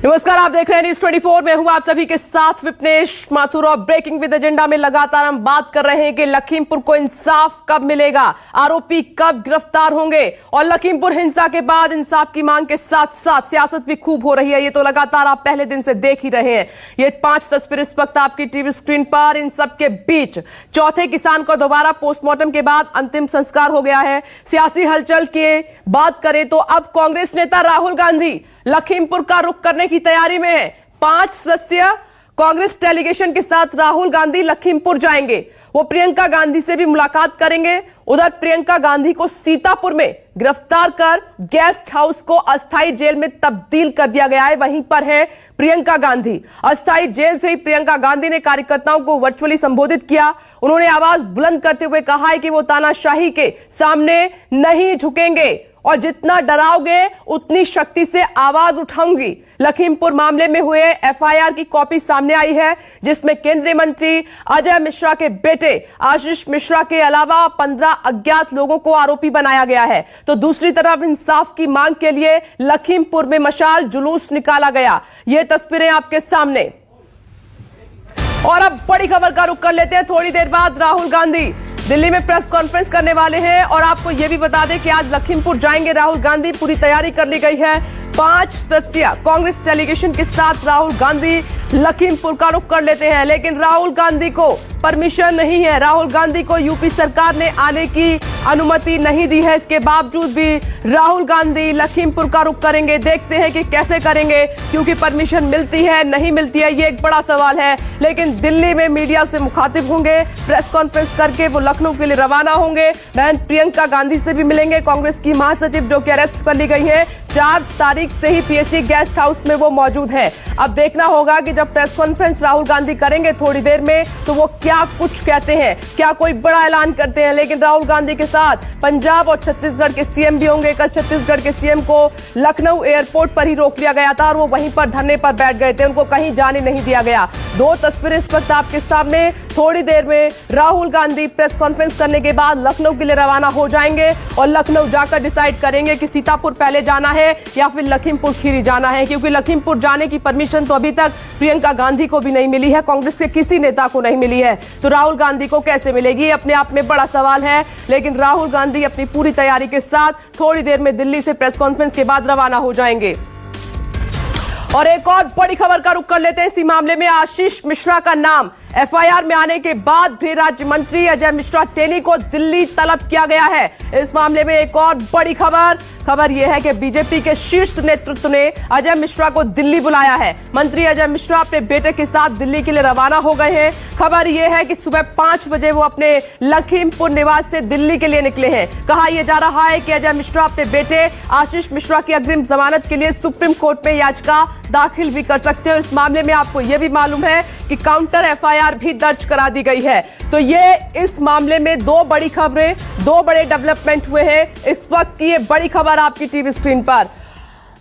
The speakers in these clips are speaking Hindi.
नमस्कार, आप देख रहे हैं न्यूज़ 24। मैं हूं आप सभी के साथ विपनेश माथुर और ब्रेकिंग विद एजेंडा में लगातार हम बात कर रहे हैं कि लखीमपुर को इंसाफ कब मिलेगा, आरोपी कब गिरफ्तार होंगे और लखीमपुर हिंसा के बाद इंसाफ की मांग के साथ साथ सियासत भी खूब हो रही है। ये तो लगातार आप पहले दिन से देख ही रहे हैं। ये 5 तस्वीर इस वक्त आपकी टीवी स्क्रीन पर। इन सब के बीच चौथे किसान को दोबारा पोस्टमार्टम के बाद अंतिम संस्कार हो गया है। सियासी हलचल की बात करें तो अब कांग्रेस नेता राहुल गांधी लखीमपुर का रुख करने की तैयारी में है। 5 सदस्यीय कांग्रेस डेलीगेशन के साथ राहुल गांधी लखीमपुर जाएंगे। वो प्रियंका गांधी से भी मुलाकात करेंगे। उधर प्रियंका गांधी को सीतापुर में गिरफ्तार कर गेस्ट हाउस को अस्थायी जेल में तब्दील कर दिया गया है। वहीं पर है प्रियंका गांधी। अस्थायी जेल से ही प्रियंका गांधी ने कार्यकर्ताओं को वर्चुअली संबोधित किया। उन्होंने आवाज बुलंद करते हुए कहा है कि वो तानाशाही के सामने नहीं झुकेंगे और जितना डराओगे उतनी शक्ति से आवाज उठाऊंगी। लखीमपुर मामले में हुए एफआईआर की कॉपी सामने आई है, जिसमें केंद्रीय मंत्री अजय मिश्रा के बेटे आशीष मिश्रा के अलावा 15 अज्ञात लोगों को आरोपी बनाया गया है। तो दूसरी तरफ इंसाफ की मांग के लिए लखीमपुर में मशाल जुलूस निकाला गया। ये तस्वीरें आपके सामने। और अब बड़ी खबर का रुख कर लेते हैं। थोड़ी देर बाद राहुल गांधी दिल्ली में प्रेस कॉन्फ्रेंस करने वाले हैं और आपको यह भी बता दें कि आज लखीमपुर जाएंगे राहुल गांधी। पूरी तैयारी कर ली गई है। 5 सदस्यीय कांग्रेस डेलीगेशन के साथ राहुल गांधी लखीमपुर का रुख कर लेते हैं, लेकिन राहुल गांधी को परमिशन नहीं है। राहुल गांधी को यूपी सरकार ने आने की अनुमति नहीं दी है। इसके बावजूद भी राहुल गांधी लखीमपुर का रुख करेंगे। देखते हैं कि कैसे करेंगे, क्योंकि परमिशन मिलती है नहीं मिलती है ये एक बड़ा सवाल है। लेकिन दिल्ली में मीडिया से मुखातिब होंगे, प्रेस कॉन्फ्रेंस करके वो लखनऊ के लिए रवाना होंगे। बहन प्रियंका गांधी से भी मिलेंगे, कांग्रेस की महासचिव जो कि अरेस्ट कर ली गई है। 4 तारीख से ही पीएससी गेस्ट हाउस में वो मौजूद है। अब देखना होगा कि जब प्रेस कॉन्फ्रेंस राहुल गांधी करेंगे थोड़ी देर में तो वो क्या कुछ कहते हैं, क्या कोई बड़ा ऐलान करते हैं। लेकिन राहुल गांधी के साथ पंजाब और छत्तीसगढ़ के सीएम भी होंगे। कल छत्तीसगढ़ के सीएम को लखनऊ एयरपोर्ट पर ही रोक लिया गया था और वो वहीं पर धरने पर बैठ गए थे, उनको कहीं जाने नहीं दिया गया। 2 तस्वीरें इस वक्त आपके सामने। थोड़ी देर में राहुल गांधी प्रेस कॉन्फ्रेंस करने के बाद लखनऊ के लिए रवाना हो जाएंगे और लखनऊ जाकर डिसाइड करेंगे कि सीतापुर पहले जाना है या फिर लखीमपुर खीरी जाना है, क्योंकि लखीमपुर जाने की परमिशन तो अभी तक प्रियंका गांधी को भी नहीं मिली है, कांग्रेस के किसी नेता को नहीं मिली है। तो राहुल गांधी को कैसे मिलेगी, अपने आप में बड़ा सवाल है। लेकिन राहुल गांधी अपनी पूरी तैयारी के साथ थोड़ी देर में दिल्ली से प्रेस कॉन्फ्रेंस के बाद रवाना हो जाएंगे। और एक और बड़ी खबर का रुख कर लेते हैं। इसी मामले में आशीष मिश्रा का नाम एफआईआर में आने के बाद गृह राज्य मंत्री अजय मिश्रा टेनी को दिल्ली तलब किया गया है। इस मामले में एक और बड़ी खबर यह है कि बीजेपी के शीर्ष नेतृत्व ने अजय मिश्रा को दिल्ली बुलाया है। मंत्री अजय मिश्रा अपने बेटे के साथ दिल्ली के लिए रवाना हो गए हैं। खबर यह है कि सुबह 5 बजे वो अपने लखीमपुर निवास से दिल्ली के लिए निकले हैं। कहा यह जा रहा है कि अजय मिश्रा अपने बेटे आशीष मिश्रा की अग्रिम जमानत के लिए सुप्रीम कोर्ट में याचिका दाखिल भी कर सकते हैं। और इस मामले में आपको यह भी मालूम है कि काउंटर एफआईआर भी दर्ज करा दी गई है। तो ये इस मामले में 2 बड़ी खबरें, 2 बड़े डेवलपमेंट हुए हैं इस वक्त की। ये बड़ी खबर आपकी टीवी स्क्रीन पर।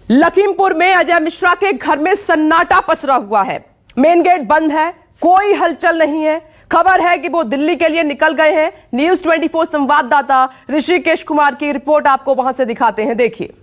लखीमपुर में अजय मिश्रा के घर में सन्नाटा पसरा हुआ है। मेन गेट बंद है, कोई हलचल नहीं है। खबर है कि वो दिल्ली के लिए निकल गए हैं। न्यूज़ 24 संवाददाता ऋषिकेश कुमार की रिपोर्ट आपको वहां से दिखाते हैं, देखिए।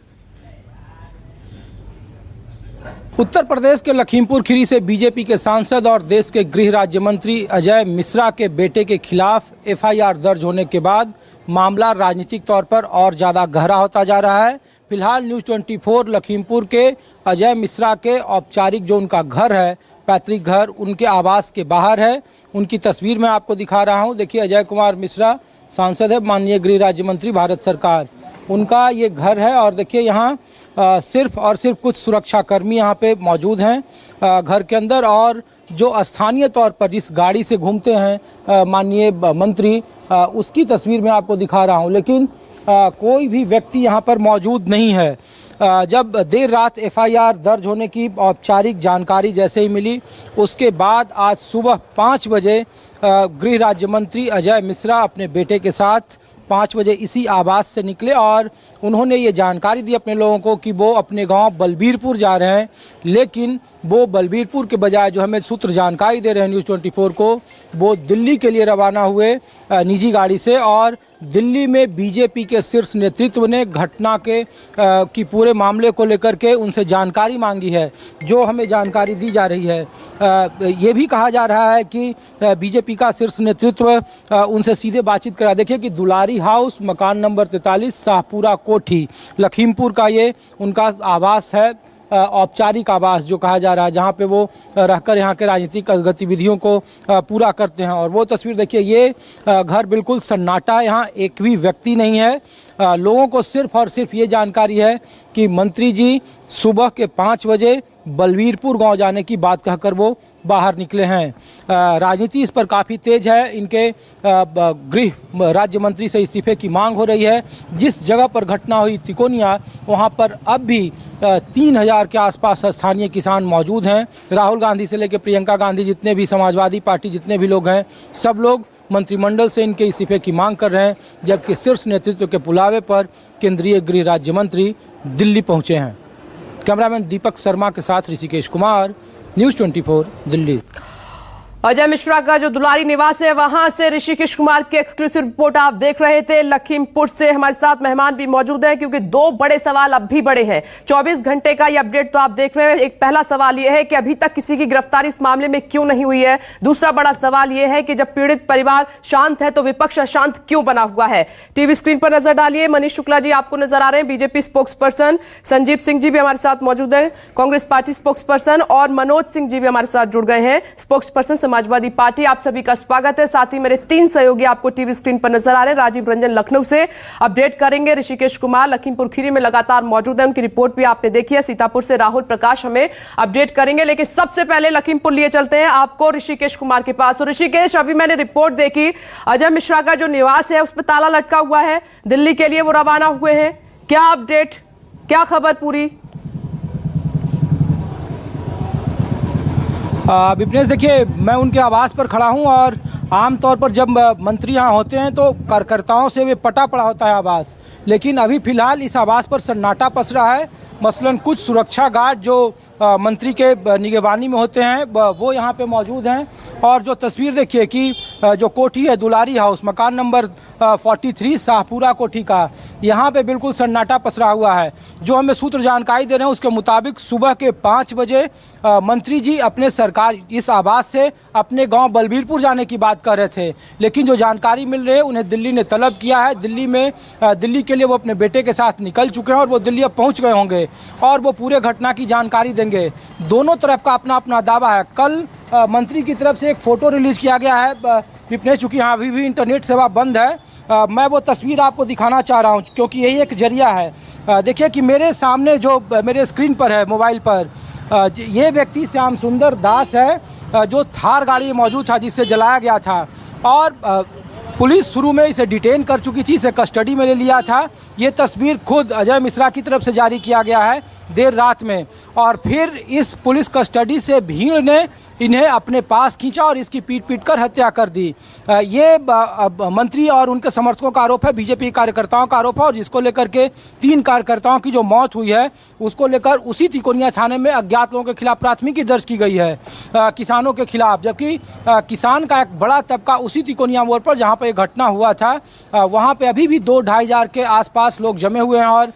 उत्तर प्रदेश के लखीमपुर खीरी से बीजेपी के सांसद और देश के गृह राज्य मंत्री अजय मिश्रा के बेटे के खिलाफ एफआईआर दर्ज होने के बाद मामला राजनीतिक तौर पर और ज़्यादा गहरा होता जा रहा है। फिलहाल न्यूज़ 24 लखीमपुर के अजय मिश्रा के औपचारिक जो उनका घर है, पैतृक घर, उनके आवास के बाहर है। उनकी तस्वीर मैं आपको दिखा रहा हूँ। देखिए, अजय कुमार मिश्रा सांसद है, माननीय गृह राज्य मंत्री भारत सरकार, उनका ये घर है। और देखिए यहाँ सिर्फ और सिर्फ कुछ सुरक्षाकर्मी यहाँ पे मौजूद हैं घर के अंदर। और जो स्थानीय तौर पर जिस गाड़ी से घूमते हैं माननीय मंत्री, उसकी तस्वीर मैं आपको दिखा रहा हूँ। लेकिन कोई भी व्यक्ति यहाँ पर मौजूद नहीं है। जब देर रात एफआईआर दर्ज होने की औपचारिक जानकारी जैसे ही मिली, उसके बाद आज सुबह 5 बजे गृह राज्य मंत्री अजय मिश्रा अपने बेटे के साथ 5 बजे इसी आवास से निकले और उन्होंने ये जानकारी दी अपने लोगों को कि वो अपने गांव बलबीरपुर जा रहे हैं। लेकिन वो बलबीरपुर के बजाय जो हमें सूत्र जानकारी दे रहे हैं न्यूज़ 24 को, वो दिल्ली के लिए रवाना हुए निजी गाड़ी से। और दिल्ली में बीजेपी के शीर्ष नेतृत्व ने घटना के की पूरे मामले को लेकर के उनसे जानकारी मांगी है। जो हमें जानकारी दी जा रही है, ये भी कहा जा रहा है कि बीजेपी का शीर्ष नेतृत्व उनसे सीधे बातचीत करा। देखिए कि दुलारी हाउस, मकान नंबर 43, शाहपुरा कोठी, लखीमपुर का ये उनका आवास है, औपचारिक आवास जो कहा जा रहा है, जहां पे वो रहकर यहाँ के राजनीतिक गतिविधियों को पूरा करते हैं। और वो तस्वीर देखिए, ये घर बिल्कुल सन्नाटा है, यहाँ एक भी व्यक्ति नहीं है। लोगों को सिर्फ और सिर्फ ये जानकारी है कि मंत्री जी सुबह के 5 बजे बलवीरपुर गांव जाने की बात कहकर वो बाहर निकले हैं। राजनीति इस पर काफ़ी तेज है। इनके गृह राज्य मंत्री से इस्तीफे की मांग हो रही है। जिस जगह पर घटना हुई तिकोनिया, वहां पर अब भी 3000 के आसपास स्थानीय किसान मौजूद हैं। राहुल गांधी से लेकर प्रियंका गांधी, जितने भी समाजवादी पार्टी जितने भी लोग हैं, सब लोग मंत्रिमंडल से इनके इस्तीफे की मांग कर रहे हैं, जबकि शीर्ष नेतृत्व के बुलावे पर केंद्रीय गृह राज्य मंत्री दिल्ली पहुंचे हैं। कैमरामैन दीपक शर्मा के साथ ऋषिकेश कुमार, न्यूज़ 24 दिल्ली। अजय मिश्रा का जो दुलारी निवास है, वहां से ऋषिकेश कुमार की एक्सक्लूसिव रिपोर्ट आप देख रहे थे। लखीमपुर से हमारे साथ मेहमान भी मौजूद हैं, क्योंकि 2 बड़े सवाल अब भी बड़े हैं। 24 घंटे का ये अपडेट तो आप देख रहे हैं। एक पहला सवाल यह है कि अभी तक किसी की गिरफ्तारी इस मामले में क्यों नहीं हुई है। दूसरा बड़ा सवाल यह है कि जब पीड़ित परिवार शांत है तो विपक्ष अशांत क्यों बना हुआ है। टीवी स्क्रीन पर नजर डालिए, मनीष शुक्ला जी आपको नजर आ रहे हैं, BJP spokesperson. Sanjeev Singh ji भी हमारे साथ मौजूद हैं, कांग्रेस पार्टी स्पोक्स पर्सन। और मनोज सिंह जी भी हमारे साथ जुड़ गए हैं, स्पोक्स पर्सन समाजवादी पार्टी। आप सभी का स्वागत है। साथ ही मेरे 3 सहयोगी आपको टीवी स्क्रीन पर नजर आ रहे हैं। राजीव रंजन लखनऊ से अपडेट करेंगे, ऋषिकेश कुमार लखीमपुर खीरी में लगातार मौजूद है, उनकी रिपोर्ट भी आपने देखी है। सीतापुर से राहुल प्रकाश हमें अपडेट करेंगे। लेकिन सबसे पहले लखीमपुर लिए चलते हैं आपको ऋषिकेश कुमार के पास। और ऋषिकेश, अभी मैंने रिपोर्ट देखी, अजय मिश्रा का जो निवास है उस पर ताला लटका हुआ है, दिल्ली के लिए वो रवाना हुए हैं। क्या अपडेट, क्या खबर पूरी? विपनेश, देखिए मैं उनके आवास पर खड़ा हूं और आमतौर पर जब मंत्री यहाँ होते हैं तो कार्यकर्ताओं से वे पटा पड़ा होता है आवास, लेकिन अभी फिलहाल इस आवास पर सन्नाटा पस रहा है। मसलन कुछ सुरक्षा गार्ड जो मंत्री के निगरानी में होते हैं वो यहाँ पे मौजूद हैं। और जो तस्वीर देखिए कि जो कोठी है दुलारी हाउस, मकान नंबर 43, शाहपुरा कोठी का, यहाँ पे बिल्कुल सन्नाटा पसरा हुआ है। जो हमें सूत्र जानकारी दे रहे हैं उसके मुताबिक सुबह के 5 बजे मंत्री जी अपने सरकार इस आवास से अपने गांव बलबीरपुर जाने की बात कर रहे थे, लेकिन जो जानकारी मिल रही है उन्हें दिल्ली ने तलब किया है। दिल्ली के लिए वो अपने बेटे के साथ निकल चुके हैं और वो दिल्ली अब पहुंच गए होंगे और वो पूरे घटना की जानकारी देंगे। दोनों तरफ का अपना अपना दावा है। कल मंत्री की तरफ से एक फ़ोटो रिलीज़ किया गया है विपनेश, चूँकि यहाँ अभी भी इंटरनेट सेवा बंद है। मैं वो तस्वीर आपको दिखाना चाह रहा हूँ क्योंकि यही एक जरिया है। देखिए कि मेरे सामने जो मेरे स्क्रीन पर है मोबाइल पर, ये व्यक्ति श्याम सुंदर दास है जो थार गाड़ी में मौजूद था जिससे जलाया गया था। और पुलिस शुरू में इसे डिटेन कर चुकी थी, इसे कस्टडी में ले लिया था। ये तस्वीर खुद अजय मिश्रा की तरफ से जारी किया गया है देर रात में, और फिर इस पुलिस कस्टडी से भीड़ ने इन्हें अपने पास खींचा और इसकी पीट कर हत्या कर दी। ये मंत्री और उनके समर्थकों का आरोप है, बीजेपी कार्यकर्ताओं का आरोप है, और जिसको लेकर के 3 कार्यकर्ताओं की जो मौत हुई है उसको लेकर उसी तिकोनिया थाने में अज्ञात लोगों के खिलाफ प्राथमिकी दर्ज की गई है किसानों के खिलाफ। जबकि किसान का एक बड़ा तबका उसी तिकोनिया मोड़ पर जहाँ पर घटना हुआ था वहाँ पे अभी भी 2-2.5 हज़ार के आसपास लोग जमे हुए हैं और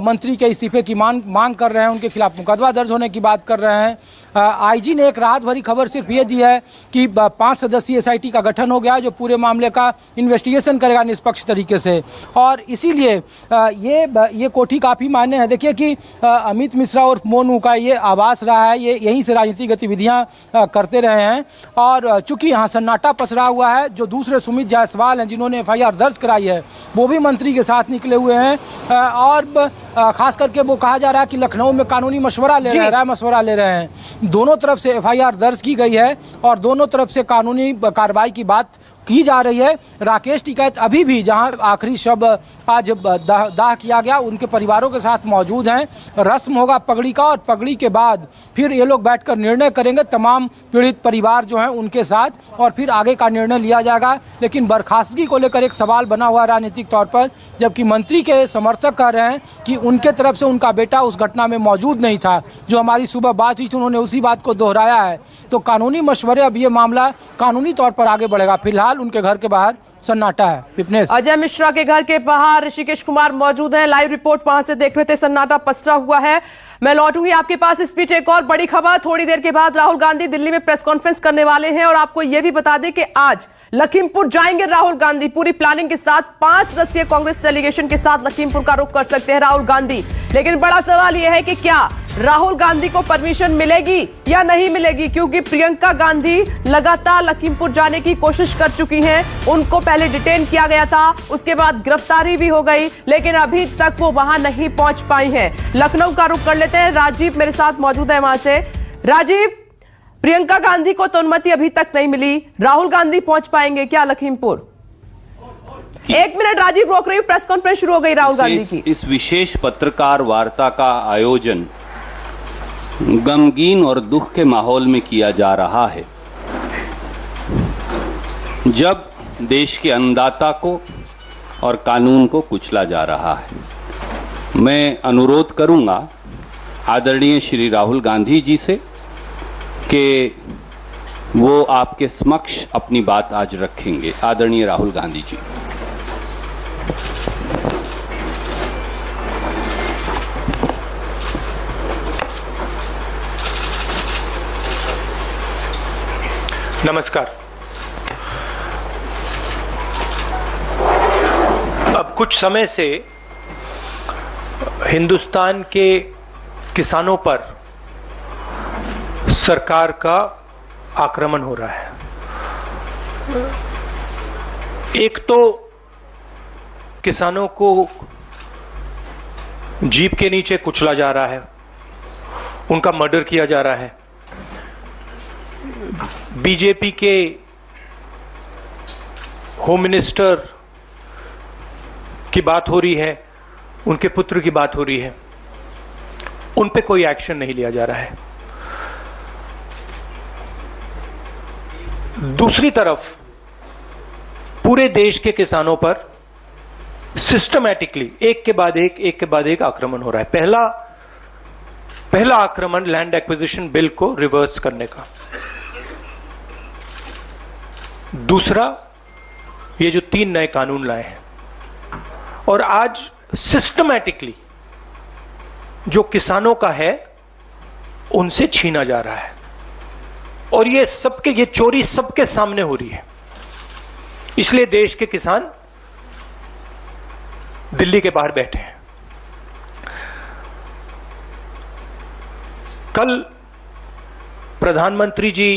मंत्री के इस्तीफे की मांग कर रहे हैं, उनके खिलाफ मुकदमा दर्ज होने की बात कर रहे हैं। आईजी ने एक राहत भरी खबर सिर्फ ये दी है कि 5 सदस्यीय एसआईटी का गठन हो गया है जो पूरे मामले का इन्वेस्टिगेशन करेगा निष्पक्ष तरीके से, और इसीलिए ये कोठी काफ़ी मायने है। देखिए कि अमित मिश्रा और मोनू का ये आवास रहा है, ये यहीं से राजनीतिक गतिविधियां करते रहे हैं। और चूंकि यहाँ सन्नाटा पसरा हुआ है, जो दूसरे सुमित जायसवाल हैं जिन्होंने एफआईआर दर्ज कराई है वो भी मंत्री के साथ निकले हुए हैं। और खास करके वो कहा जा रहा है कि लखनऊ में कानूनी मशवरा ले रहे हैं, राय मशवरा ले रहे हैं। दोनों तरफ से एफआईआर दर्ज की गई है और दोनों तरफ से कानूनी कार्रवाई की बात की जा रही है। राकेश टिकैत अभी भी जहां आखिरी शव आज दाह किया गया उनके परिवारों के साथ मौजूद हैं। रस्म होगा पगड़ी का और पगड़ी के बाद फिर ये लोग बैठकर निर्णय करेंगे तमाम पीड़ित परिवार जो हैं उनके साथ, और फिर आगे का निर्णय लिया जाएगा। लेकिन बर्खास्तगी को लेकर एक सवाल बना हुआ राजनीतिक तौर पर, जबकि मंत्री के समर्थक कह रहे हैं कि उनके तरफ से उनका बेटा उस घटना में मौजूद नहीं था। जो हमारी सुबह बात हुई थी उन्होंने उसी बात को दोहराया है। तो कानूनी मशवरे, अब ये मामला कानूनी तौर पर आगे बढ़ेगा। फिलहाल उनके घर के बाहर सन्नाटा है। विपनेश। अजय मिश्रा के घर के बाहर ऋषिकेश कुमार मौजूद हैं, लाइव रिपोर्ट वहां से देख रहे थे, सन्नाटा पसरा हुआ है। मैं लौटूंगी आपके पास। इस बीच एक और बड़ी खबर, थोड़ी देर के बाद राहुल गांधी दिल्ली में प्रेस कॉन्फ्रेंस करने वाले हैं और आपको यह भी बता दें कि आज लखीमपुर जाएंगे राहुल गांधी। पूरी प्लानिंग के साथ 5 सदस्यीय कांग्रेस डेलीगेशन के साथ लखीमपुर का रुख कर सकते हैं राहुल गांधी। लेकिन बड़ा सवाल यह है कि क्या राहुल गांधी को परमिशन मिलेगी या नहीं मिलेगी, क्योंकि प्रियंका गांधी लगातार लखीमपुर जाने की कोशिश कर चुकी हैं। उनको पहले डिटेन किया गया था, उसके बाद गिरफ्तारी भी हो गई, लेकिन अभी तक वो वहां नहीं पहुंच पाई हैं। लखनऊ का रुख कर लेते हैं, राजीव मेरे साथ मौजूद है वहां से। राजीव, प्रियंका गांधी को तो अनुमति अभी तक नहीं मिली, राहुल गांधी पहुंच पाएंगे क्या लखीमपुर? 1 मिनट राजीव, रोक रही हूं, प्रेस कॉन्फ्रेंस शुरू हो गई राहुल गांधी की। इस विशेष पत्रकार वार्ता का आयोजन गमगीन और दुख के माहौल में किया जा रहा है, जब देश के अन्नदाता को और कानून को कुचला जा रहा है। मैं अनुरोध करूंगा आदरणीय श्री राहुल गांधी जी से कि वो आपके समक्ष अपनी बात आज रखेंगे। आदरणीय राहुल गांधी जी। नमस्कार। अब कुछ समय से हिंदुस्तान के किसानों पर सरकार का आक्रमण हो रहा है। एक तो किसानों को जीप के नीचे कुचला जा रहा है, उनका मर्डर किया जा रहा है। बीजेपी के होम मिनिस्टर की बात हो रही है, उनके पुत्र की बात हो रही है, उन पे कोई एक्शन नहीं लिया जा रहा है। दूसरी तरफ पूरे देश के किसानों पर सिस्टमैटिकली एक के बाद एक आक्रमण हो रहा है। पहला आक्रमण लैंड एक्विजिशन बिल को रिवर्स करने का, दूसरा ये जो 3 नए कानून लाए हैं, और आज सिस्टमैटिकली जो किसानों का है उनसे छीना जा रहा है। और ये चोरी सबके सामने हो रही है। इसलिए देश के किसान दिल्ली के बाहर बैठे हैं। कल प्रधानमंत्री जी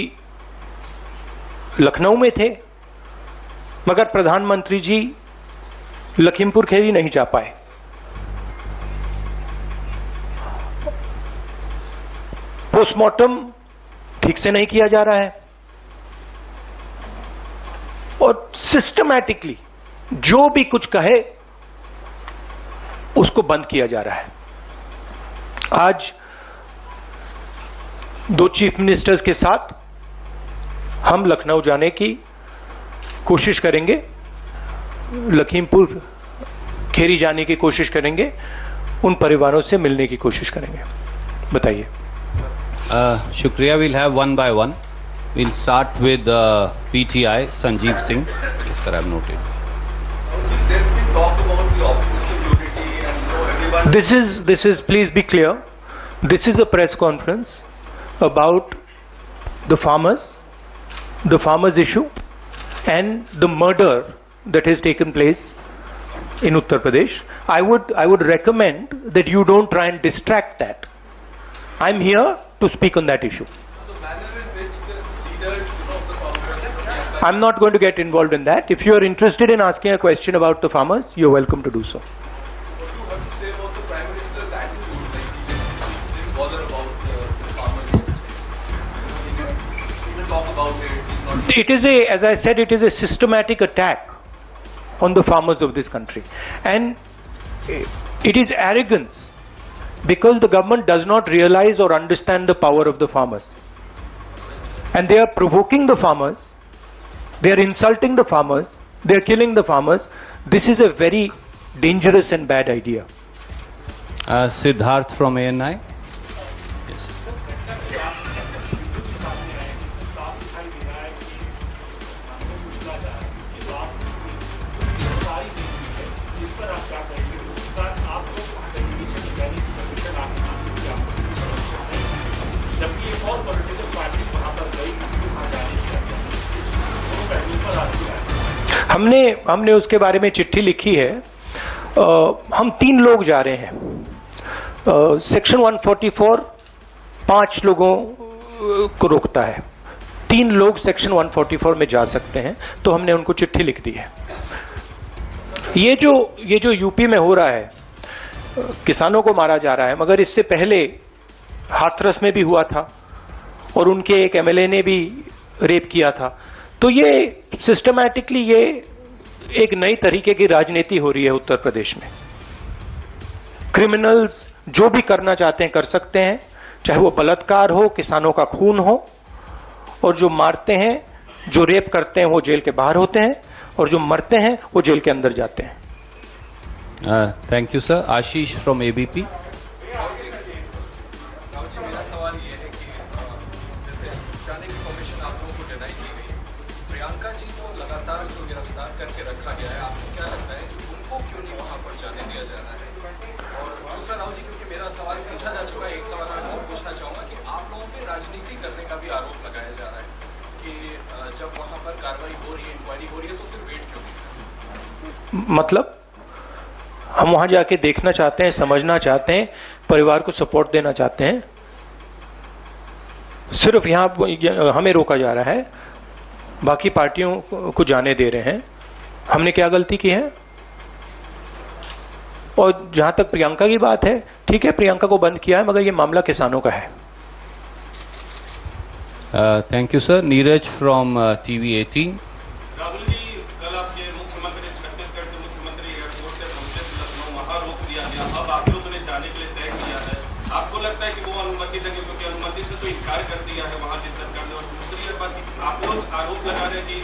लखनऊ में थे, मगर प्रधानमंत्री जी लखीमपुर खीरी नहीं जा पाए। पोस्टमार्टम ठीक से नहीं किया जा रहा है और सिस्टमैटिकली जो भी कुछ कहे उसको बंद किया जा रहा है। आज 2 चीफ मिनिस्टर्स के साथ हम लखनऊ जाने की कोशिश करेंगे, लखीमपुर खीरी जाने की कोशिश करेंगे, उन परिवारों से मिलने की कोशिश करेंगे। बताइए। शुक्रिया। We'll have one by one. We'll start with PTI Sanjeev Singh. Yes, sir, I've noted. There's been talk about the opposition unity and everyone. This is. Please be clear. This is a press conference about the farmers issue, and the murder that has taken place in Uttar Pradesh. I would recommend that you don't try and distract that. I'm here to speak on that issue. I'm not going to get involved in that. If you are interested in asking a question about the farmers, you're welcome to do so. It is as I said, it is a systematic attack on the farmers of this country, and it is arrogance because the government does not realize or understand the power of the farmers, and they are provoking the farmers, they are insulting the farmers, they are killing the farmers. This is a very dangerous and bad idea. Siddharth from ANI. Yes. हमने उसके बारे में चिट्ठी लिखी है। हम 3 लोग जा रहे हैं। सेक्शन 144 5 लोगों को रोकता है, 3 लोग सेक्शन 144 में जा सकते हैं, तो हमने उनको चिट्ठी लिख दी है। ये जो यूपी में हो रहा है, किसानों को मारा जा रहा है, मगर इससे पहले हाथरस में भी हुआ था और उनके एक एमएलए ने भी रेप किया था। तो ये सिस्टमैटिकली ये एक नई तरीके की राजनीति हो रही है उत्तर प्रदेश में। क्रिमिनल्स जो भी करना चाहते हैं कर सकते हैं, चाहे वो बलात्कार हो, किसानों का खून हो, और जो मारते हैं, जो रेप करते हैं वो जेल के बाहर होते हैं, और जो मरते हैं वो जेल के अंदर जाते हैं। Thank you sir. Ashish from ABP. Priyanka ji को लगातार जो गिरफ्तार करके रखा गया है, आपको क्या लगता है कि उनको क्यों नहीं वहां पर जाने दिया जा रहा है? और दूसरा राहुल जी, क्योंकि मेरा सवाल पूछा जा चुका है, एक सवाल मैं और पूछना चाहूंगा कि आप लोगों पे राजनीति करने का भी आरोप लगाया जा रहा है कि जब वहां पर कार्रवाई हो रही है, इंक्वायरी हो रही है, तो फिर वेट क्यों नहीं? मतलब हम वहां जाके देखना चाहते हैं, समझना चाहते हैं, परिवार को सपोर्ट देना चाहते हैं। सिर्फ यहां हमें रोका जा रहा है, बाकी पार्टियों को जाने दे रहे हैं। हमने क्या गलती की है? और जहां तक प्रियंका की बात है, ठीक है, प्रियंका को बंद किया है, मगर ये मामला किसानों का है। Thank you sir. Neeraj from TV 18। Rahul ji, कल आपके मुख्यमंत्री छत्तीसगढ़ के मुख्यमंत्री एयरपोर्ट से पहुंचे लखनऊ, वहां रोक दिया गया। अब आप लोगों ने जाने के लिए तय किया है, आपको लगता है कि वो अनुमति देंगे? क्योंकि अनुमति से तो इनकार कर दिया है वहां की सरकार ने। और दूसरी बात, आप लोग आरोप लगा रहे हैं कि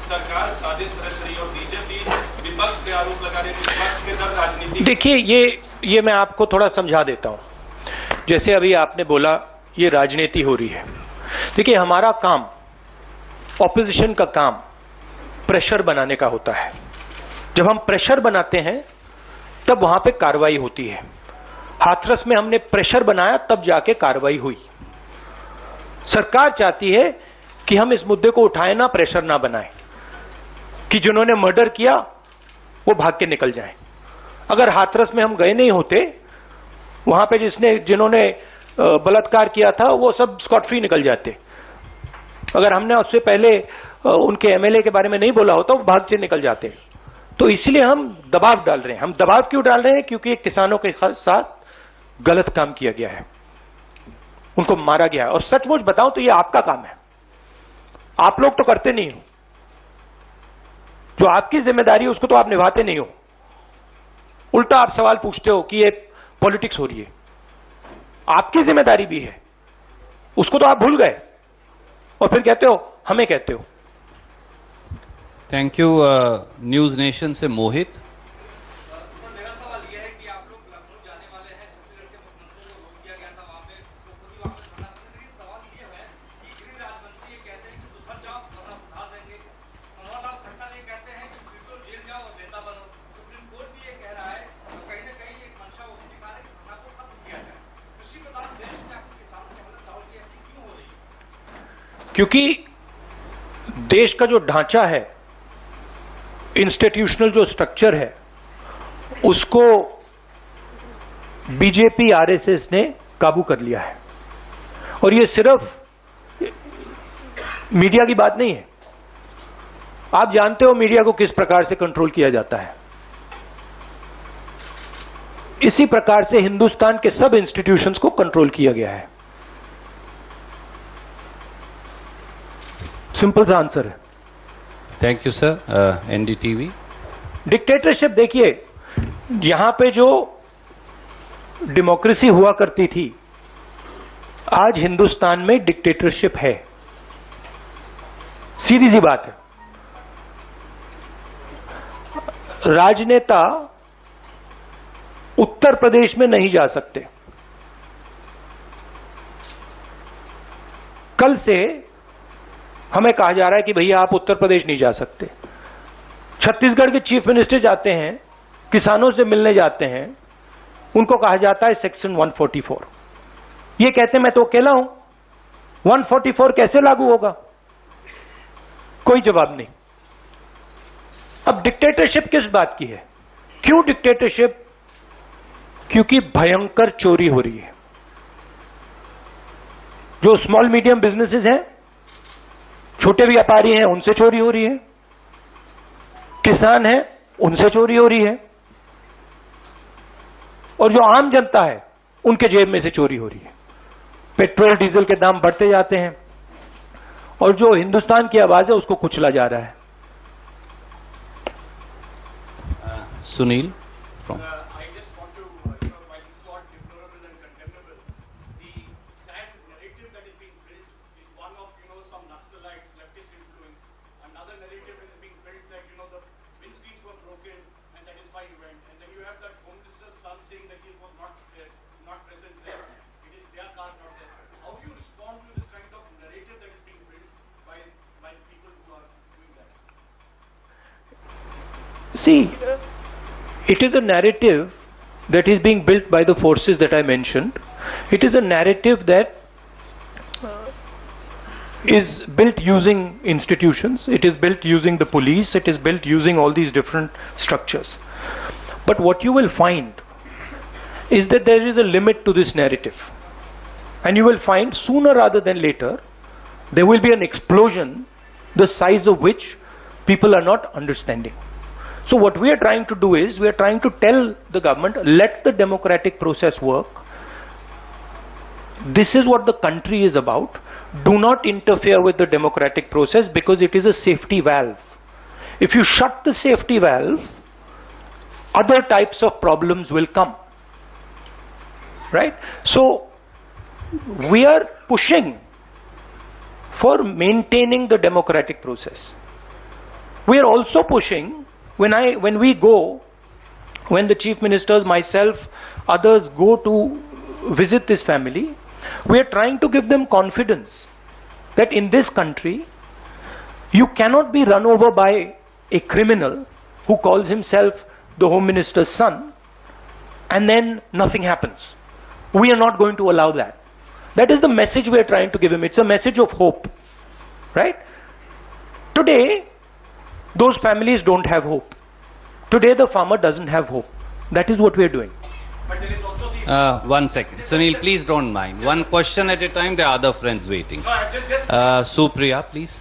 सरकार साजिश रच रही, और बीजेपी विपक्ष पे आरोप लगा रही है कि विपक्ष के दर राजनीति। देखिए, ये मैं आपको थोड़ा समझा देता हूं। जैसे अभी आपने बोला ये राजनीति हो रही है। देखिए, हमारा काम, ऑपोजिशन का काम प्रेशर बनाने का होता है। जब हम प्रेशर बनाते हैं तब वहां पे कार्रवाई होती है। हाथरस में हमने प्रेशर बनाया, तब जाके कार्रवाई हुई। सरकार चाहती है कि हम इस मुद्दे को उठाएं ना, प्रेशर ना बनाएं, कि जिन्होंने मर्डर किया वो भाग के निकल जाएं। अगर हाथरस में हम गए नहीं होते, वहां पे जिन्होंने बलात्कार किया था वो सब स्कॉट फ्री निकल जाते। अगर हमने उससे पहले उनके एमएलए के बारे में नहीं बोला होता, वो भाग से निकल जाते। तो इसलिए हम दबाव डाल रहे हैं। हम दबाव क्यों डाल रहे हैं? क्योंकि किसानों के साथ गलत काम किया गया है, उनको मारा गया है। और सचमुच बताऊं तो ये आपका काम है, आप लोग तो करते नहीं हो। जो आपकी जिम्मेदारी है उसको तो आप निभाते नहीं हो। उल्टा आप सवाल पूछते हो कि ये पॉलिटिक्स हो रही है। आपकी जिम्मेदारी भी है, उसको तो आप भूल गए, और फिर कहते हो हमें कहते हो। Thank you. न्यूज नेशन से मोहित। मेरा सवाल यह है कि आप लोग लखनऊ जाने वाले हैं, छत्तीसगढ़ के मुख्यमंत्री को रोक दिया गया था वहां पे, तो खुद ही वापस जाना। लेकिन सवाल यह है कि गृह राज्यमंत्री ये कहते हैं कि सुधर जाओ, वरना सुधार देंगे। मनोहर लाल खट्टर ये कहते हैं कि बिल्कुल जेल जाओ और नेता बनो। सुप्रीम कोर्ट भी ये कह रहा है, तो कहीं ना कहीं एक मंशा वो भी दिखा रहे कि धरना को खत्म किया जाए। कृषि प्रधान देश में आपके किसानों की हालत राहुल जी ऐसी क्यों हो रही है? क्योंकि देश का जो ढांचा है, इंस्टीट्यूशनल जो स्ट्रक्चर है, उसको बीजेपी आरएसएस ने काबू कर लिया है। और ये सिर्फ मीडिया की बात नहीं है। आप जानते हो मीडिया को किस प्रकार से कंट्रोल किया जाता है। इसी प्रकार से हिंदुस्तान के सब इंस्टीट्यूशंस को कंट्रोल किया गया है। सिंपल सा आंसर है। Thank you sir. NDTV. Dictatorship, देखिए, यहां पे जो डेमोक्रेसी हुआ करती थी, आज हिंदुस्तान में डिक्टेटरशिप है। सीधी सी बात है। राजनेता उत्तर प्रदेश में नहीं जा सकते। कल से हमें कहा जा रहा है कि भैया आप उत्तर प्रदेश नहीं जा सकते। छत्तीसगढ़ के चीफ मिनिस्टर जाते हैं, किसानों से मिलने जाते हैं, उनको कहा जाता है सेक्शन 144। ये कहते हैं मैं तो अकेला हूं, 144 कैसे लागू होगा? कोई जवाब नहीं। अब डिक्टेटरशिप किस बात की है? क्यों डिक्टेटरशिप? क्योंकि भयंकर चोरी हो रही है। जो स्मॉल मीडियम बिजनेसेस हैं, छोटे व्यापारी हैं, उनसे चोरी हो रही है। किसान हैं, उनसे चोरी हो रही है। और जो आम जनता है, उनके जेब में से चोरी हो रही है। पेट्रोल डीजल के दाम बढ़ते जाते हैं और जो हिंदुस्तान की आवाज है उसको कुचला जा रहा है। Sunil from I just want to, while it's not deplorable and condemnable, the sad narrative that is being built is one of, some Naxalites, leftist influence. Another narrative is being built that, the windscreens were broken and that is why he went. And then you have that Home Minister's son saying that he was not there, not present there. It is their car not there. How do you respond to this kind of narrative that is being built by people who are doing that? See, it is a narrative that is being built by the forces that I mentioned. It is a narrative that is built using institutions. It is built using the police. It is built using all these different structures. But what you will find is that there is a limit to this narrative. And you will find sooner rather than later, there will be an explosion, the size of which people are not understanding. So what we are trying to do is, we are trying to tell the government, let the democratic process work. This is what the country is about. Do not interfere with the democratic process because it is a safety valve. If you shut the safety valve, other types of problems will come. Right? So, we are pushing for maintaining the democratic process. We are also pushing, when we go, when the chief ministers, myself, others go to visit this family, we are trying to give them confidence that in this country, you cannot be run over by a criminal who calls himself the Home Minister's son, and then nothing happens. We are not going to allow that. That is the message we are trying to give him. It's a message of hope. Right? Today, those families don't have hope. Today the farmer doesn't have hope. That is what we are doing. But there is also the... 1 second. Sunil, please don't mind. One question at a time. There are other friends waiting. No, I'm just Supriya, please.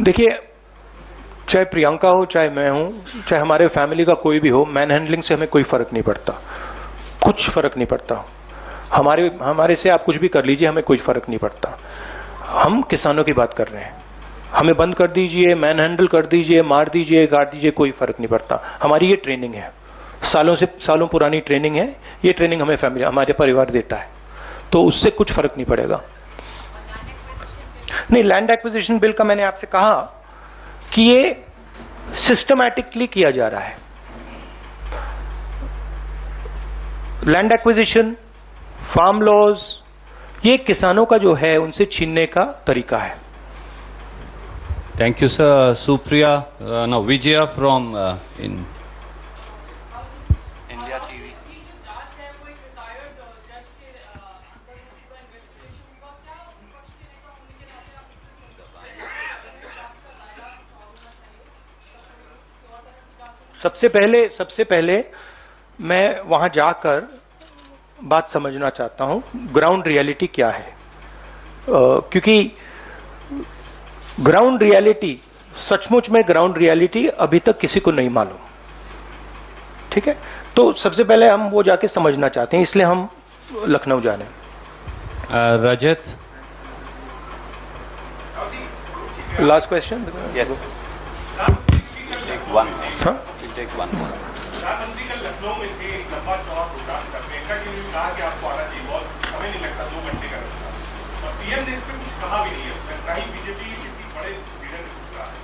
देखिए, चाहे प्रियंका हो, चाहे मैं हूं, चाहे हमारे फैमिली का कोई भी हो, मैन हैंडलिंग से हमें कोई फर्क नहीं पड़ता, कुछ फर्क नहीं पड़ता। हमारे से आप कुछ भी कर लीजिए, हमें कोई फर्क नहीं पड़ता। हम किसानों की बात कर रहे हैं। हमें बंद कर दीजिए, मैन हैंडल कर दीजिए, मार दीजिए, गाड़ दीजिए, कोई फर्क नहीं पड़ता। हमारी ये ट्रेनिंग है, सालों पुरानी ट्रेनिंग है। ये ट्रेनिंग हमें फैमिली, हमारे परिवार देता है, तो उससे कुछ फर्क नहीं पड़ेगा। नहीं, लैंड एक्विजिशन बिल का मैंने आपसे कहा कि ये सिस्टमैटिकली किया जा रहा है। लैंड एक्विजिशन, फार्म लॉज, ये किसानों का जो है उनसे छीनने का तरीका है। Thank you, sir. Supriya. Now, Vijaya from India TV. सबसे पहले मैं वहां जाकर बात समझना चाहता हूं, ग्राउंड रियलिटी क्या है। क्योंकि ग्राउंड रियलिटी, सचमुच में ग्राउंड रियलिटी अभी तक किसी को नहीं मालूम। ठीक है, तो सबसे पहले हम वो जाके समझना चाहते हैं, इसलिए हम लखनऊ जाने। Rajat. Last question. Yes. Take one. हाँ? Take one. प्रधानमंत्री कल लखनऊ में थे, एक लंबा चौड़ा प्रोग्राम कर प्रियंका जी ने कहा कि आपको आना चाहिए, बहुत समय नहीं लगता, 2 घंटे का रास्ता। पीएम ने इस पर कुछ कहा भी नहीं है, ना ही बीजेपी किसी बड़े लीडर ने कुछ कहा है।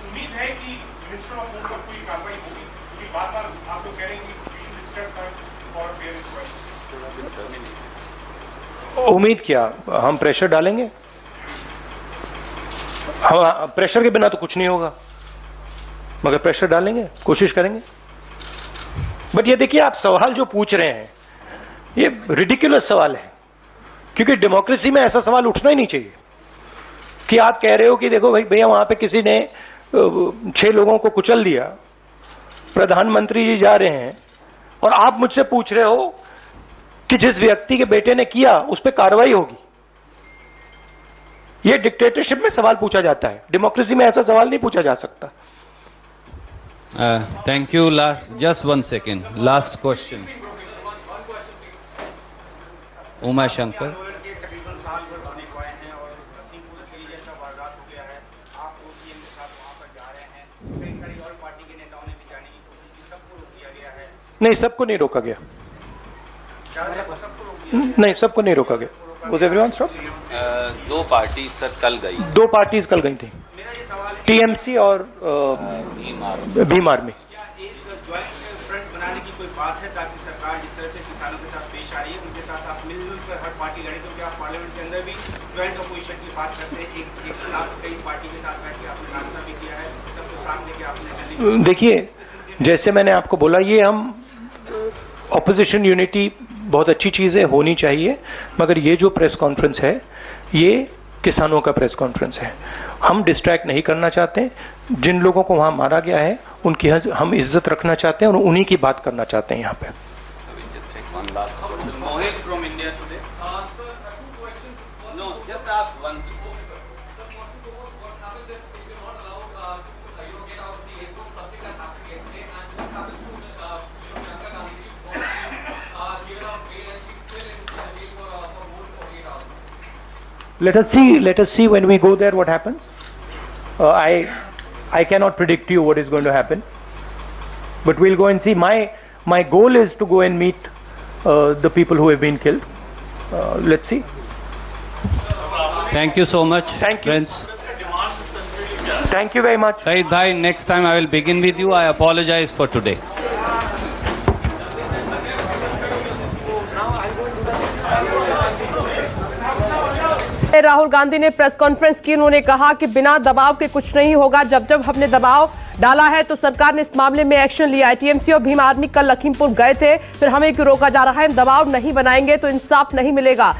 उम्मीद है कि मिनिस्टर ऑफ होम पर कोई कार्रवाई होगी, क्योंकि बार बार आप लोग कह रहे हैं कि उम्मीद क्या, हम प्रेशर डालेंगे? हम प्रेशर के बिना तो कुछ नहीं होगा, मगर प्रेशर डालेंगे, कोशिश करेंगे। बट ये देखिए, आप सवाल जो पूछ रहे हैं ये रिडिकुलस सवाल है, क्योंकि डेमोक्रेसी में ऐसा सवाल उठना ही नहीं चाहिए कि आप कह रहे हो कि देखो भाई भैया वहां पे किसी ने 6 लोगों को कुचल दिया, प्रधानमंत्री जी जा रहे हैं और आप मुझसे पूछ रहे हो कि जिस व्यक्ति के बेटे ने किया उस पर कार्रवाई होगी। ये डिक्टेटरशिप में सवाल पूछा जाता है, डेमोक्रेसी में ऐसा सवाल नहीं पूछा जा सकता। Thank you. Just 1 second. Last question. Uma Shankar. नहीं, सबको नहीं रोका गया। नहीं, सबको नहीं रोका गया। Was everyone stopped? 2 party sir कल गई। 2 पार्टीज कल गई थी, टीएमसी और भीम आर्मी। फ्रंट बनाने की कोई बात है, ताकि सरकार जिस तरह से किसानों के साथ पेश आ रही है उनके साथ आप मिलजुल कर हर पार्टी लड़े, क्योंकि आप पार्लियामेंट के अंदर भी ज्वाइंट अपोजिशन की बात करते हैं, एक साथ कई पार्टी के साथ बैठ के आपने नाश्ता भी किया है, सबको साथ लेके आपने। देखिए, जैसे मैंने आपको बोला, ये हम ऑपोजिशन यूनिटी बहुत अच्छी चीज है, होनी चाहिए, मगर ये जो प्रेस कॉन्फ्रेंस है ये किसानों का प्रेस कॉन्फ्रेंस है। हम डिस्ट्रैक्ट नहीं करना चाहते, जिन लोगों को वहां मारा गया है उनकी हम इज्जत रखना चाहते हैं और उन्हीं की बात करना चाहते हैं यहाँ पे। Mohit from India today. Sir, 2 questions. No, just ask one. Sir, what happens if you're not allowed to get out of the airport, something that happened yesterday, and what happens to Priyanka Gandhi ji for given out bail and she's still in jail for more than 48 hours? Let us see when we go there what happens. I cannot predict you what is going to happen, but we'll go and see. My goal is to go and meet the people who have been killed. Let's see. Thank you so much. Thank you. Friends. Thank you very much. Shahid Bhai, next time I will begin with you. I apologize for today. Rahul Gandhi ने प्रेस कॉन्फ्रेंस की, उन्होंने कहा कि बिना दबाव के कुछ नहीं होगा। जब जब हमने दबाव डाला है तो सरकार ने इस मामले में एक्शन लिया है। टीएमसी और भीम आर्मी कल लखीमपुर गए थे, फिर हमें क्यों रोका जा रहा है? हम दबाव नहीं बनाएंगे तो इंसाफ नहीं मिलेगा।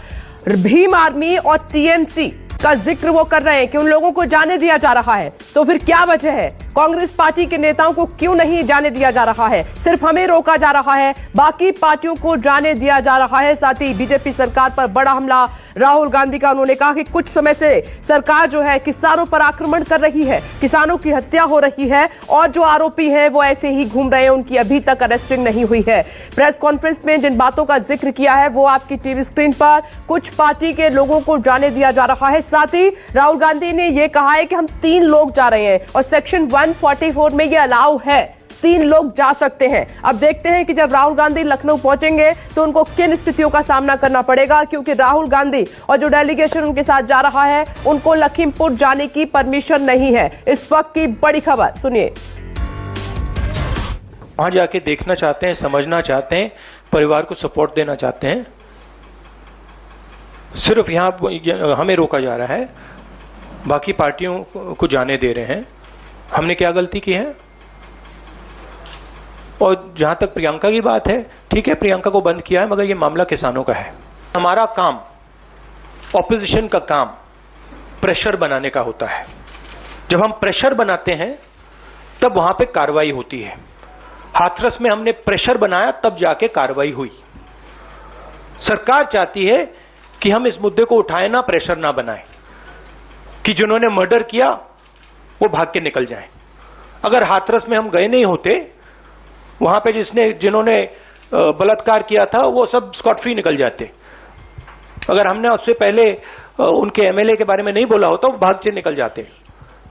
भीम आर्मी और टीएमसी का जिक्र वो कर रहे हैं कि उन लोगों को जाने दिया जा रहा है, तो फिर क्या वजह है? कांग्रेस पार्टी के नेताओं को क्यों नहीं जाने दिया जा रहा है? सिर्फ हमें रोका जा रहा है, बाकी पार्टियों को जाने दिया जा रहा है। साथ ही बीजेपी सरकार पर बड़ा हमला राहुल गांधी का। उन्होंने कहा कि कुछ समय से सरकार जो है किसानों पर आक्रमण कर रही है, किसानों की हत्या हो रही है और जो आरोपी हैं वो ऐसे ही घूम रहे हैं, उनकी अभी तक अरेस्टिंग नहीं हुई है। प्रेस कॉन्फ्रेंस में जिन बातों का जिक्र किया है वो आपकी टीवी स्क्रीन पर, कुछ पार्टी के लोगों को जाने दिया जा रहा है। साथ ही राहुल गांधी ने यह कहा है कि हम 3 लोग जा रहे हैं और सेक्शन 144 में यह अलाउ है, 3 लोग जा सकते हैं। अब देखते हैं कि जब राहुल गांधी लखनऊ पहुंचेंगे तो उनको किन स्थितियों का सामना करना पड़ेगा, क्योंकि राहुल गांधी और जो डेलीगेशन उनके साथ जा रहा है उनको लखीमपुर जाने की परमिशन नहीं है। इस वक्त की बड़ी खबर सुनिए। वहां जाके देखना चाहते हैं, समझना चाहते हैं, परिवार को सपोर्ट देना चाहते हैं। सिर्फ यहां हमें रोका जा रहा है, बाकी पार्टियों को जाने दे रहे हैं। हमने क्या गलती की है? और जहां तक प्रियंका की बात है, ठीक है, प्रियंका को बंद किया है, मगर ये मामला किसानों का है। हमारा काम, ऑपोजिशन का काम प्रेशर बनाने का होता है। जब हम प्रेशर बनाते हैं तब वहां पे कार्रवाई होती है। हाथरस में हमने प्रेशर बनाया, तब जाके कार्रवाई हुई। सरकार चाहती है कि हम इस मुद्दे को उठाएं ना, प्रेशर ना बनाएं, कि जिन्होंने मर्डर किया वो भाग के निकल जाएं। अगर हाथरस में हम गए नहीं होते, वहां पे जिन्होंने बलात्कार किया था वो सब स्कॉट फ्री निकल जाते। अगर हमने उससे पहले उनके एमएलए के बारे में नहीं बोला होता, वो भाग से निकल जाते।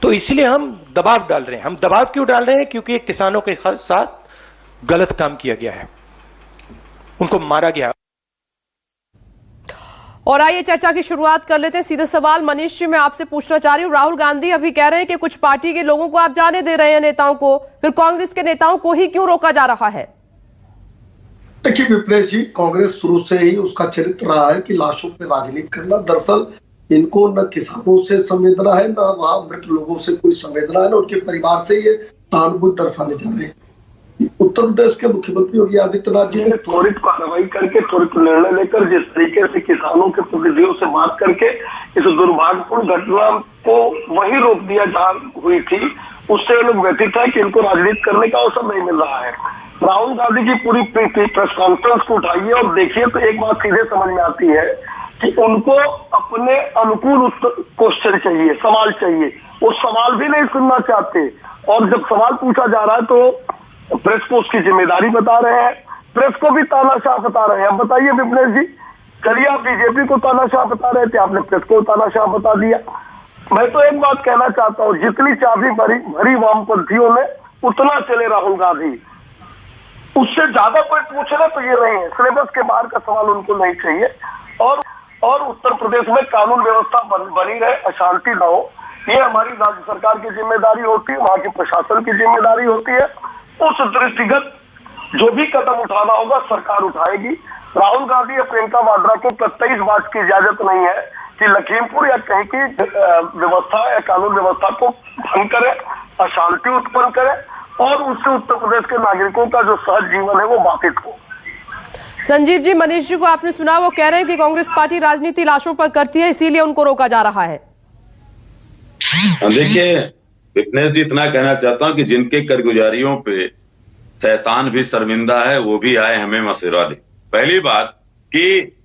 तो इसलिए हम दबाव डाल रहे हैं। हम दबाव क्यों डाल रहे हैं? क्योंकि किसानों के साथ गलत काम किया गया है, उनको मारा गया। और आइए चर्चा की शुरुआत कर लेते हैं। सीधे सवाल मनीष जी मैं आपसे पूछना चाह रही हूँ, राहुल गांधी अभी कह रहे हैं कि कुछ पार्टी के लोगों को आप जाने दे रहे हैं, नेताओं को, फिर कांग्रेस के नेताओं को ही क्यों रोका जा रहा है? देखिए विपनेश जी, कांग्रेस शुरू से ही उसका चरित्र रहा है कि लाशों पे राजनीति करना। दरअसल इनको न किसानों से संवेदना है, न वहां मृत लोगों से कोई संवेदना है, न उनके परिवार से ये सहानुभूति दर्शाने जा रहे हैं। उत्तर प्रदेश के मुख्यमंत्री योगी आदित्यनाथ जी ने त्वरित कार्रवाई करके, त्वरित निर्णय लेकर, जिस तरीके से किसानों के प्रतिनिधियों से बात करके इस दुर्भाग्यपूर्ण घटना को वही रोक दिया जहां हुई थी, उससे लोग व्यथित है कि इनको राजनीति करने का अवसर नहीं मिल रहा है। राहुल गांधी की पूरी प्रेस कॉन्फ्रेंस को उठाइए और देखिए तो एक बात सीधे समझ में आती है कि उनको अपने अनुकूल क्वेश्चन चाहिए, सवाल चाहिए। वो सवाल भी नहीं सुनना चाहते, और जब सवाल पूछा जा रहा है तो प्रेस को उसकी जिम्मेदारी बता रहे हैं, प्रेस को भी तानाशाह बता रहे हैं। अब बताइए विपनेश जी, चलिए आप बीजेपी को तानाशाह बता रहे थे, आपने प्रेस को तानाशाह बता दिया। मैं तो एक बात कहना चाहता हूँ, जितनी चाबी भरी वामपंथियों में उतना चले राहुल गांधी। उससे ज्यादा कोई पूछना तो ये नहीं है, सिलेबस के बाहर का सवाल उनको नहीं चाहिए। और उत्तर प्रदेश में कानून व्यवस्था बनी रहे, अशांति न हो, ये हमारी राज्य सरकार की जिम्मेदारी होती है, वहां के प्रशासन की जिम्मेदारी होती है। उस दृष्टिगत जो भी कदम उठाना होगा सरकार उठाएगी। राहुल गांधी या प्रियंका वाड्रा को कतई इस बात की इजाजत नहीं है कि लखीमपुर या कहीं की व्यवस्था या कानून व्यवस्था को भंग करे, अशांति उत्पन्न करे, और उससे उत्तर प्रदेश के नागरिकों का जो सहज जीवन है वो बाधित हो। संजीव जी, मनीष जी को आपने सुना, वो कह रहे हैं कि कांग्रेस पार्टी राजनीति लाशों पर करती है, इसीलिए उनको रोका जा रहा है। देखिए विपनेश जी, इतना कहना चाहता हूं कि जिनके कारगुजारियों पे शैतान भी शर्मिंदा है, वो भी आए हमें मशवरा दे। पहली बात कि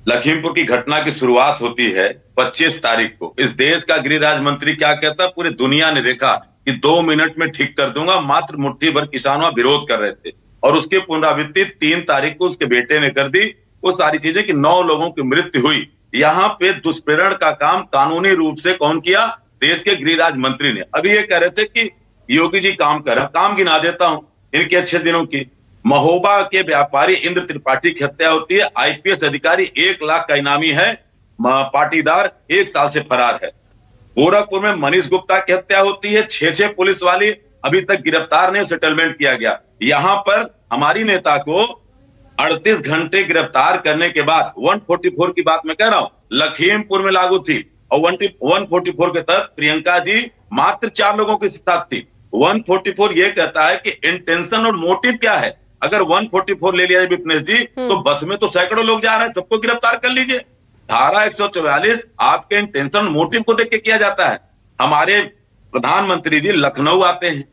लखीमपुर की घटना की शुरुआत होती है 25 तारीख को। इस देश का गृह राज्य मंत्री क्या कहता है, पूरी दुनिया ने देखा कि 2 मिनट में ठीक कर दूंगा। मात्र मुट्ठी भर किसान वहां विरोध कर रहे थे, और उसकी पुनरावृत्ति 3 तारीख को उसके बेटे ने कर दी। वो सारी चीजें कि 9 लोगों की मृत्यु हुई। यहाँ पे दुष्प्रेरण का काम कानूनी रूप से कौन किया? देश के गृह राज्य मंत्री ने। अभी ये कह रहे थे कि योगी जी काम कर रहे हैं, काम गिना देता हूं इनके अच्छे दिनों की। महोबा के व्यापारी इंद्र त्रिपाठी की हत्या होती है, आईपीएस अधिकारी 1 लाख का इनामी है, पाटीदार 1 साल से फरार है। गोरखपुर में मनीष गुप्ता की हत्या होती है, 6 पुलिस वाले अभी तक गिरफ्तार नहीं, सेटलमेंट किया गया। यहां पर हमारी नेता को 38 घंटे गिरफ्तार करने के बाद 144 की बात मैं कह रहा हूं, लखीमपुर में लागू थी, और 144 के तहत प्रियंका जी मात्र 4 लोगों के साथ थी। 144 ये कहता है कि इंटेंशन और मोटिव क्या है। अगर 144 ले लिया विपनेश जी, तो बस में तो सैकड़ों लोग जा रहे हैं, सबको गिरफ्तार कर लीजिए। धारा 144 आपके इंटेंशन मोटिव को देख के किया जाता है। हमारे प्रधानमंत्री जी लखनऊ आते हैं,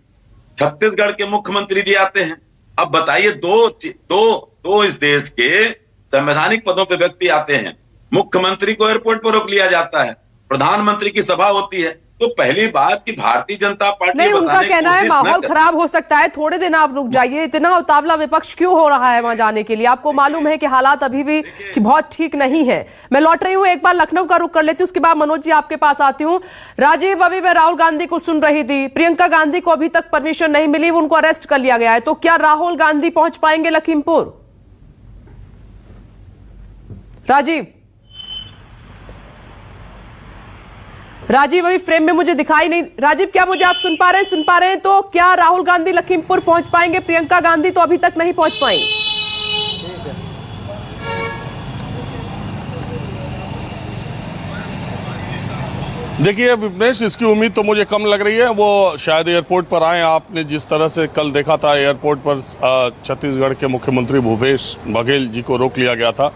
छत्तीसगढ़ के मुख्यमंत्री जी आते हैं। अब बताइए, दो इस देश के संवैधानिक पदों पे व्यक्ति आते हैं, मुख्यमंत्री को एयरपोर्ट पर रोक लिया जाता है, प्रधानमंत्री की सभा होती है। तो पहली बात कि भारतीय जनता पार्टी नहीं, उनका कहना है माहौल खराब हो सकता है, थोड़े दिन आप रुक जाइए। इतना उतावला विपक्ष क्यों हो रहा है वहां जाने के लिए? आपको मालूम है कि हालात अभी भी बहुत ठीक नहीं है। मैं लौट रही हूं, एक बार लखनऊ का रुख कर लेती हूं, उसके बाद मनोज जी आपके पास आती हूं। राजीव, अभी मैं राहुल गांधी को सुन रही थी, प्रियंका गांधी को अभी तक परमिशन नहीं मिली, उनको अरेस्ट कर लिया गया है, तो क्या राहुल गांधी पहुंच पाएंगे लखीमपुर? राजीव अभी फ्रेम में मुझे दिखाई नहीं। राजीव, क्या मुझे आप सुन पा रहे हैं? तो क्या राहुल गांधी लखीमपुर पहुंच पाएंगे? प्रियंका गांधी तो अभी तक नहीं पहुंच पाई। देखिए विपनेश, इसकी उम्मीद तो मुझे कम लग रही है। वो शायद एयरपोर्ट पर आए। आपने जिस तरह से कल देखा था एयरपोर्ट पर छत्तीसगढ़ के मुख्यमंत्री भूपेश बघेल जी को रोक लिया गया था,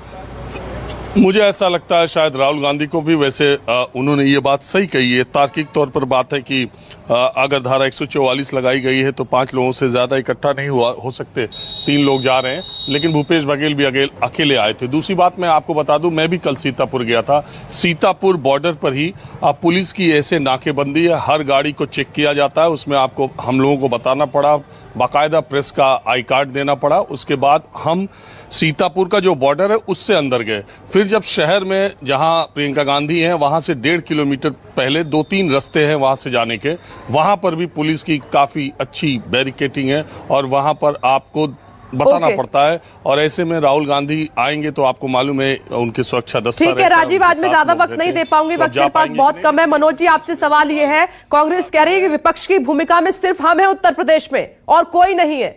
मुझे ऐसा लगता है शायद राहुल गांधी को भी वैसे उन्होंने ये बात सही कही है। तार्किक तौर पर बात है कि अगर धारा 144 लगाई गई है तो 5 लोगों से ज़्यादा इकट्ठा नहीं हो सकते। 3 लोग जा रहे हैं, लेकिन भूपेश बघेल भी अकेले आए थे। दूसरी बात मैं आपको बता दूं, मैं भी कल सीतापुर गया था। सीतापुर बॉर्डर पर ही पुलिस की ऐसे नाकेबंदी है, हर गाड़ी को चेक किया जाता है। उसमें हम लोगों को बताना पड़ा, बाकायदा प्रेस का आई कार्ड देना पड़ा। उसके बाद हम सीतापुर का जो बॉर्डर है उससे अंदर गए। फिर जब शहर में जहां प्रियंका गांधी हैं वहां से 1.5 किलोमीटर पहले 2-3 रास्ते हैं वहां से जाने के, वहां पर भी पुलिस की काफ़ी अच्छी बैरिकेटिंग है और वहां पर आपको बताना ओके। पड़ता है। और ऐसे में राहुल गांधी आएंगे तो आपको मालूम है उनकी सुरक्षा दस्ता ठीक है रहता राजीव, आज उनके मैं साथ ज्यादा लोग वक्त नहीं रहते दे हैं। पाऊंगी, तो वक्त आप जा मेरे पास पाएंगे बहुत कि कम है। मनोज जी, आपसे सवाल ये है, कांग्रेस कह रही है कि विपक्ष की भूमिका में सिर्फ हम हैं उत्तर प्रदेश में और कोई नहीं है।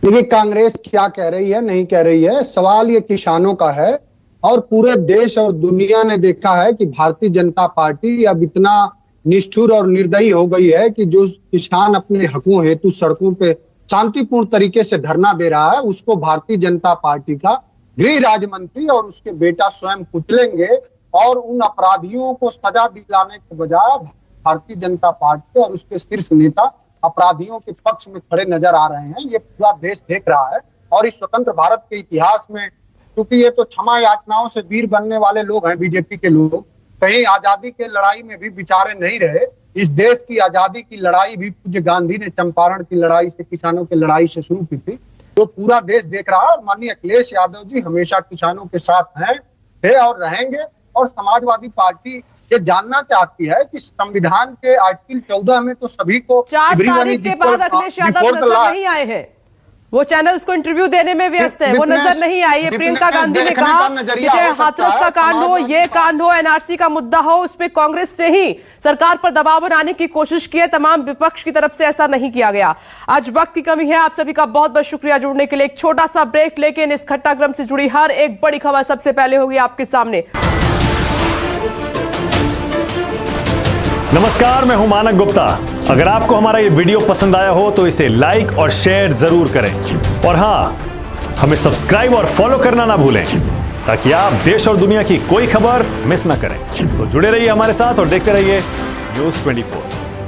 देखिए, कांग्रेस क्या कह रही है नहीं कह रही है, सवाल ये किसानों का है। और पूरे देश और दुनिया ने देखा है कि भारतीय जनता पार्टी अब इतना निष्ठुर और निर्दयी हो गई है कि जो किसान अपने हकों हेतु सड़कों पे शांतिपूर्ण तरीके से धरना दे रहा है, उसको भारतीय जनता पार्टी का गृह राज्य मंत्री और उसके बेटा स्वयं कुचलेंगे। और उन अपराधियों को सजा दिलाने के बजाय भारतीय जनता पार्टी और उसके शीर्ष नेता अपराधियों के पक्ष में खड़े नजर आ रहे हैं। ये पूरा देश देख रहा है। और इस स्वतंत्र भारत के इतिहास में, क्योंकि ये तो क्षमा याचनाओं से वीर बनने वाले लोग हैं, बीजेपी के लोग, कहीं आजादी के लड़ाई में भी बेचारे नहीं रहे। इस देश की आजादी की लड़ाई भी पूज्य गांधी ने चंपारण की लड़ाई से, किसानों की लड़ाई से शुरू की थी। तो पूरा देश देख रहा है। और माननीय अखिलेश यादव जी हमेशा किसानों के साथ हैं और रहेंगे। और समाजवादी पार्टी ये जानना चाहती है कि संविधान के आर्टिकल 14 में तो सभी को 4 तारीख के बाद अखिलेश यादव नजर नहीं आए हैं। वो चैनल्स को इंटरव्यू देने में व्यस्त है, वो नजर नहीं आई है। प्रियंका गांधी ने कहा कि चाहे हाथरस का कांड हो, ये कांड हो, एनआरसी का मुद्दा हो, उसमें कांग्रेस ने ही सरकार पर दबाव बनाने की कोशिश की है, तमाम विपक्ष की तरफ से ऐसा नहीं किया गया। आज वक्त की कमी है। आप सभी का बहुत बहुत शुक्रिया जुड़ने के लिए। एक छोटा सा ब्रेक, लेकिन इस घटनाक्रम से जुड़ी हर एक बड़ी खबर सबसे पहले होगी आपके सामने। नमस्कार, मैं हूं मानक गुप्ता। अगर आपको हमारा ये वीडियो पसंद आया हो तो इसे लाइक और शेयर जरूर करें। और हां, हमें सब्सक्राइब और फॉलो करना ना भूलें ताकि आप देश और दुनिया की कोई खबर मिस ना करें। तो जुड़े रहिए हमारे साथ और देखते रहिए News 24।